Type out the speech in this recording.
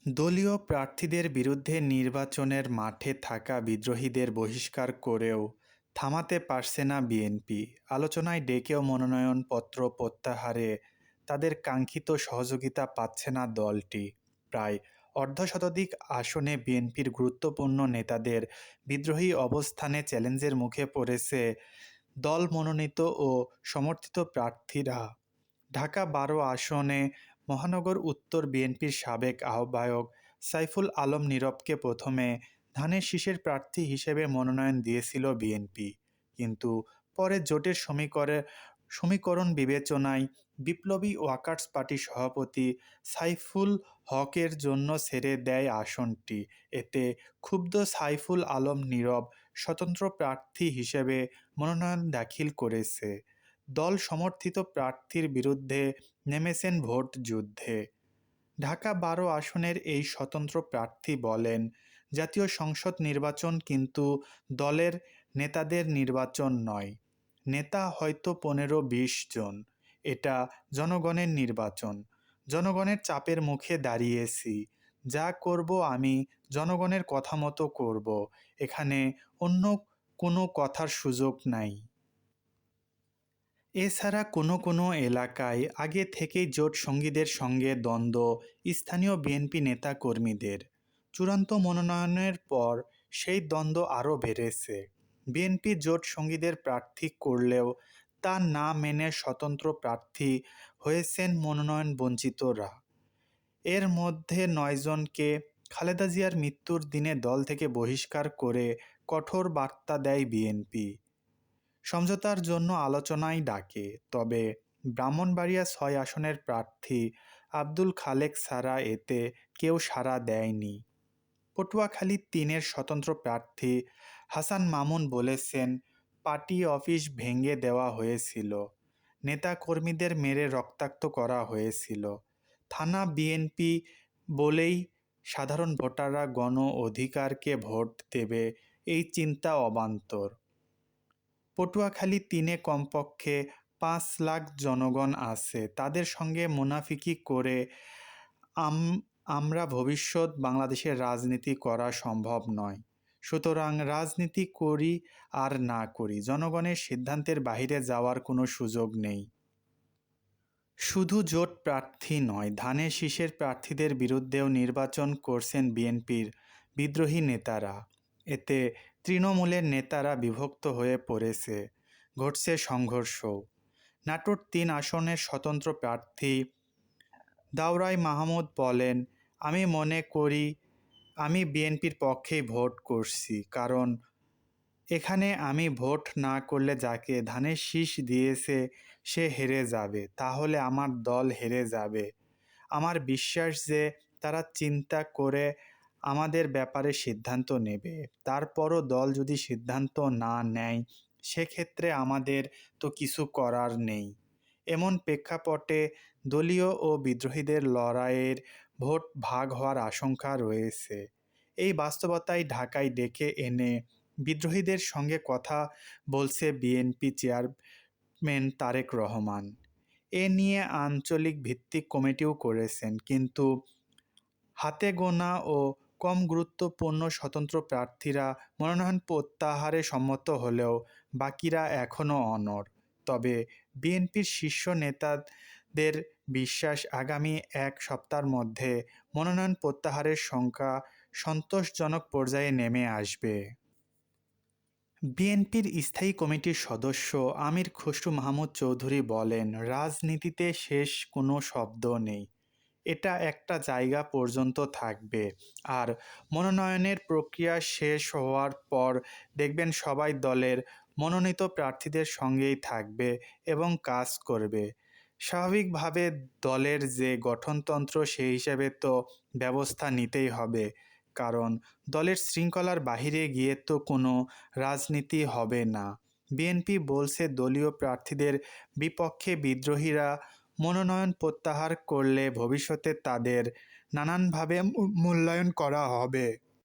দলীয় প্রার্থীদের বিরুদ্ধে নির্বাচনের মাঠে থাকা বিদ্রোহীদের বহিষ্কার করেও থামাতে পারছে না বিএনপি। আলোচনায় ডেকেও মনোনয়নপত্র প্রত্যাহারে তাদের কাঙ্ক্ষিত সহযোগিতা পাচ্ছে না দলটি। প্রায় অর্ধশতাধিক আসনে বিএনপির গুরুত্বপূর্ণ নেতাদের বিদ্রোহী অবস্থানে চ্যালেঞ্জের মুখে পড়েছে দল মনোনীত ও সমর্থিত প্রার্থীরা। ঢাকা-১২ আসনে মহানগর উত্তর বিএনপির সাবেক আহ্বায়ক সাইফুল আলম নীরবকে প্রথমে ধানের শীষের প্রার্থী হিসেবে মনোনয়ন দিয়েছিল বিএনপি, কিন্তু পরে জোটের সমীকরণ বিবেচনায় বিপ্লবী ওয়ার্কার্স পার্টির সভাপতি সাইফুল হকের জন্য ছেড়ে দেয় আসনটি। এতে ক্ষুব্ধ সাইফুল আলম নীরব স্বতন্ত্র প্রার্থী হিসেবে মনোনয়ন দাখিল করেছে। দল সমর্থিত প্রার্থীর বিরুদ্ধে নেমেছেন ভোট যুদ্ধে। ঢাকা-১২ আসনের এই স্বতন্ত্র প্রার্থী বলেন, জাতীয় সংসদ নির্বাচন কিন্তু দলের নেতাদের নির্বাচন নয়। নেতা হয়তো ১৫-২০ জন, এটা জনগণের নির্বাচন। জনগণের চাপের মুখে দাঁড়িয়েছি। যা করব আমি জনগণের কথা মতো করব, এখানে অন্য কোনো কথার সুযোগ নাই। এছাড়া কোনো কোনো এলাকায় আগে থেকেই জোট সঙ্গীদের সঙ্গে দ্বন্দ্ব স্থানীয় বিএনপি নেতা-কর্মীদের। চূড়ান্ত মনোনয়নের পর সেই দ্বন্দ্ব আরও বেড়েছে। বিএনপি জোট সঙ্গীদের প্রার্থী করলেও তা না মেনে স্বতন্ত্র প্রার্থী হয়েছেন মনোনয়নবঞ্চিতরা। এর মধ্যে ৯ জনকে খালেদা জিয়ার মৃত্যুর দিনে দল থেকে বহিষ্কার করে কঠোর বার্তা দেয় বিএনপি। সমঝোতার জন্য আলোচনায় ডাকে, তবে ব্রাহ্মণবাড়িয়া ৬ আসনের প্রার্থী আব্দুল খালেক ছাড়া এতে কেউ সাড়া দেয়নি। পটুয়াখালী ৩-এর স্বতন্ত্র প্রার্থী হাসান মামুন বলেছেন, পার্টি অফিস ভেঙে দেওয়া হয়েছিল, নেতা-কর্মীদের মেরে রক্তাক্ত করা হয়েছিল। থানা বিএনপি বলেই সাধারণ ভোটাররা গণ অধিকারকে ভোট দেবে, এই চিন্তা অবান্তর। পটুয়াখালী ৩-এ কমপক্ষে ৫ লাখ জনগণ আছে, তাদের সঙ্গে মুনাফিকি করে আমরা ভবিষ্যৎ বাংলাদেশের রাজনীতি করা সম্ভব নয়। সুতরাং রাজনীতি করি আর না করি, জনগণের সিদ্ধান্তের বাইরে যাওয়ার কোনো সুযোগ নেই। শুধু জোট প্রার্থী নয়, ধানের শীষের প্রার্থীদের বিরুদ্ধেও নির্বাচন করছেন বিএনপির বিদ্রোহী নেতারা। এতে তৃণমূলের নেতারা বিভক্ত হয়ে পড়েছে, ঘটছে সংঘর্ষও। নাটোর ৩ আসনের স্বতন্ত্র প্রার্থী দাওরাই মাহমুদ বলেন, আমি মনে করি আমি বিএনপির পক্ষেই ভোট করছি, কারণ এখানে আমি ভোট না করলে যাকে ধানের শীষ দিয়েছে সে হেরে যাবে, তাহলে আমার দল হেরে যাবে। আমার বিশ্বাস যে তারা চিন্তা করে আমাদের ব্যাপারে সিদ্ধান্ত নেবে। তারপরও দল যদি সিদ্ধান্ত না নেয়, সেক্ষেত্রে আমাদের তো কিছু করার নেই। এমন প্রেক্ষাপটে দলীয় ও বিদ্রোহীদের লড়াইয়ের ভোট ভাগ হওয়ার আশঙ্কা রয়েছে। এই বাস্তবতায় ঢাকায় ডেকে এনে বিদ্রোহীদের সঙ্গে কথা বলছে বিএনপি চেয়ারম্যান তারেক রহমান। এ নিয়ে আঞ্চলিক ভিত্তিক কমিটিও করেছেন, কিন্তু হাতে গোনা ও কম গুরুত্বপূর্ণ স্বতন্ত্র প্রার্থীরা মনোনয়ন প্রত্যাহারে সম্মত হলেও বাকিরা এখনও অনড়। তবে বিএনপির শীর্ষ নেতাদের বিশ্বাস, আগামী ১ সপ্তাহের মধ্যে মনোনয়ন প্রত্যাহারের সংখ্যা সন্তোষজনক পর্যায়ে নেমে আসবে। বিএনপির স্থায়ী কমিটির সদস্য আমির খসরু মাহমুদ চৌধুরী বলেন, রাজনীতিতে শেষ কোনো শব্দ নেই, এটা একটা জায়গা পর্যন্ত থাকবে। আর মনোনয়নের প্রক্রিয়া শেষ হওয়ার পর দেখবেন সবাই দলের মনোনীত প্রার্থীদের সঙ্গেই থাকবে এবং কাজ করবে। স্বাভাবিকভাবে দলের যে গঠনতন্ত্র, সেই হিসেবে তো ব্যবস্থা নিতেই হবে, কারণ দলের শৃঙ্খলার বাহিরে গিয়ে তো কোনো রাজনীতি হবে না। বিএনপি বলছে, দলীয় প্রার্থীদের বিপক্ষে বিদ্রোহীরা মনোনয়ন প্রত্যাহার করলে ভবিষ্যতে তাদের নানানভাবে মূল্যায়ন করা হবে।